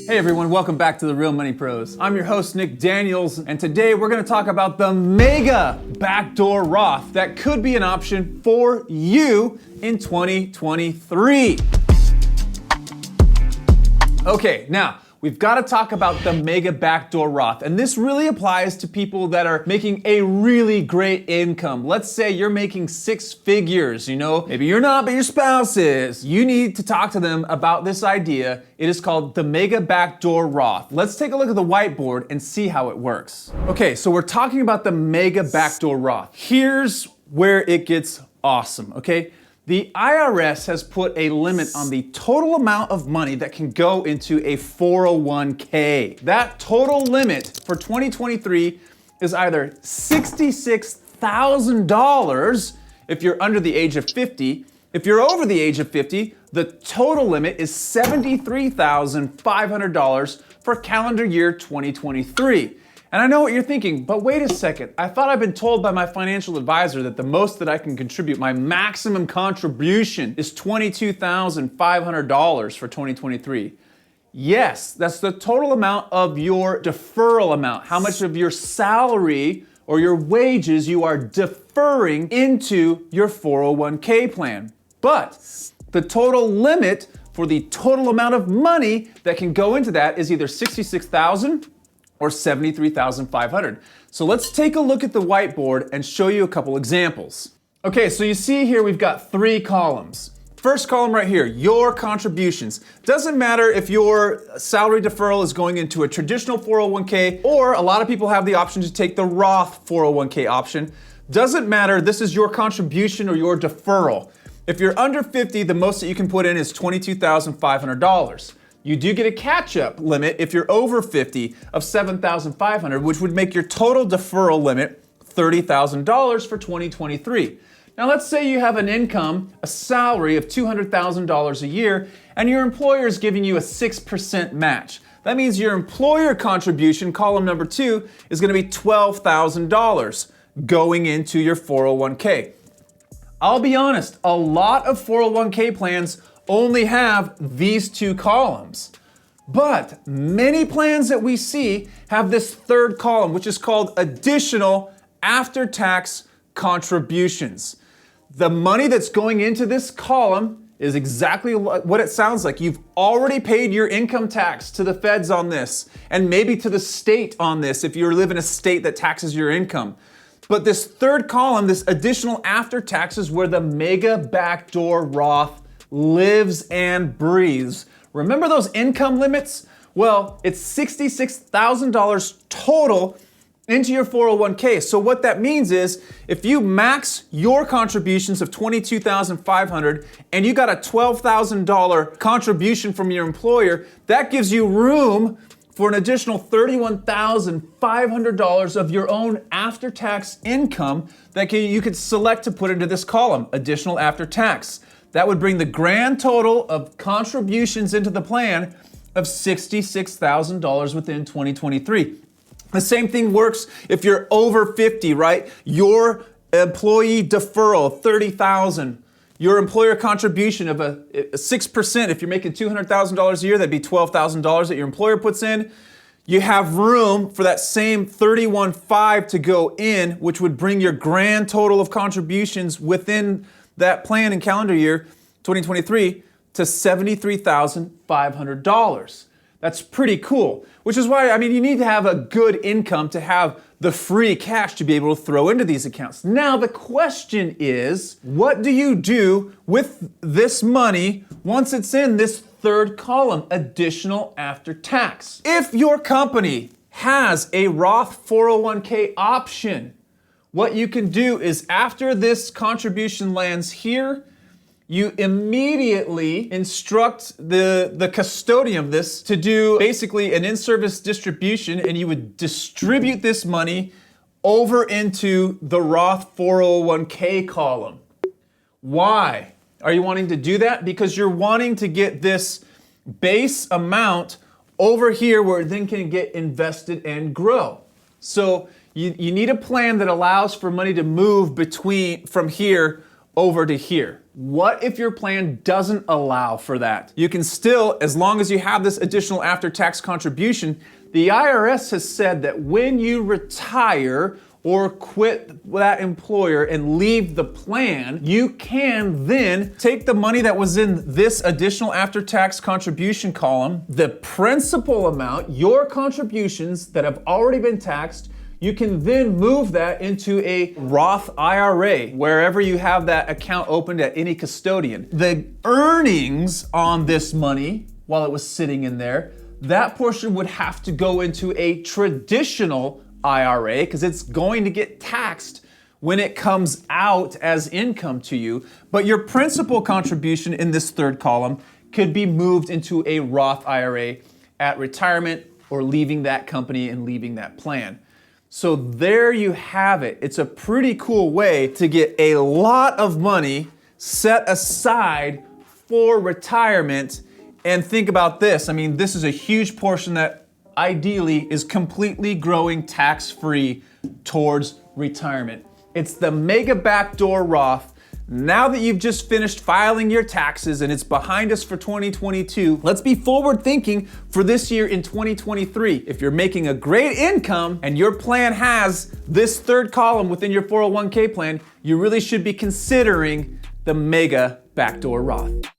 Hey everyone, welcome back to the Real Money Pros. I'm your host, Nick Daniels, and today we're gonna talk about the Mega Backdoor Roth that could be an option for you in 2023. Okay, now, we've got to talk about the Mega Backdoor Roth, and this really applies to people that are making a really great income. Let's say you're making six figures, maybe you're not, but your spouse is. You need to talk to them about this idea. It is called the Mega Backdoor Roth. Let's take a look at the whiteboard and see how it works. Okay, so we're talking about the Mega Backdoor Roth. Here's where it gets awesome, okay? The IRS has put a limit on the total amount of money that can go into a 401k. That total limit for 2023 is either $66,000 if you're under the age of 50. If you're over the age of 50, the total limit is $73,500 for calendar year 2023. And I know what you're thinking, but wait a second. I thought I've been told by my financial advisor that the most that I can contribute, my maximum contribution, is $22,500 for 2023. Yes, that's the total amount of your deferral amount, how much of your salary or your wages you are deferring into your 401k plan. But the total limit for the total amount of money that can go into that is either $66,000 or $73,500. So let's take a look at the whiteboard and show you a couple examples. Okay, so you see here we've got three columns. First column right here, your contributions. Doesn't matter if your salary deferral is going into a traditional 401k, or a lot of people have the option to take the Roth 401k option. Doesn't matter, this is your contribution or your deferral. If you're under 50, the most that you can put in is $22,500. You do get a catch-up limit if you're over 50 of $7,500, which would make your total deferral limit $30,000 for 2023. Now let's say you have an income, a salary of $200,000 a year, and your employer is giving you a 6% match. That means your employer contribution, column number 2, is gonna be $12,000 going into your 401k. I'll be honest, a lot of 401k plans only have these two columns. But many plans that we see have this third column, which is called additional after-tax contributions. The money that's going into this column is exactly what it sounds like. You've already paid your income tax to the feds on this, and maybe to the state on this if you live in a state that taxes your income. But this third column, this additional after-tax, is where the Mega Backdoor Roth lives and breathes. Remember those income limits? Well, it's $66,000 total into your 401k. So what that means is if you max your contributions of $22,500 and you got a $12,000 contribution from your employer, that gives you room for an additional $31,500 of your own after-tax income that you could select to put into this column, additional after-tax. That would bring the grand total of contributions into the plan of $66,000 within 2023. The same thing works if you're over 50, right? Your employee deferral of $30,000, your employer contribution of a 6%. If you're making $200,000 a year, that'd be $12,000 that your employer puts in. You have room for that same $31,500 to go in, which would bring your grand total of contributions within that plan in calendar year 2023 to $73,500. That's pretty cool, which is why, you need to have a good income to have the free cash to be able to throw into these accounts. Now, the question is, what do you do with this money once it's in this third column, additional after tax? If your company has a Roth 401k option, what you can do is after this contribution lands here, you immediately instruct the custodian of this to do basically an in-service distribution, and you would distribute this money over into the Roth 401k column. Why are you wanting to do that? Because you're wanting to get this base amount over here where it then can get invested and grow. So you need a plan that allows for money to move from here over to here. What if your plan doesn't allow for that? You can still, as long as you have this additional after-tax contribution, the IRS has said that when you retire or quit that employer and leave the plan, you can then take the money that was in this additional after-tax contribution column, the principal amount, your contributions that have already been taxed, you can then move that into a Roth IRA, wherever you have that account opened at any custodian. The earnings on this money, while it was sitting in there, that portion would have to go into a traditional IRA because it's going to get taxed when it comes out as income to you. But your principal contribution in this third column could be moved into a Roth IRA at retirement or leaving that company and leaving that plan. So there you have it. It's a pretty cool way to get a lot of money set aside for retirement. And think about this. I mean, this is a huge portion that ideally is completely growing tax-free towards retirement. It's the Mega Backdoor Roth. Now that you've just finished filing your taxes and it's behind us for 2022, let's be forward thinking for this year in 2023. If you're making a great income and your plan has this third column within your 401k plan, you really should be considering the Mega Backdoor Roth.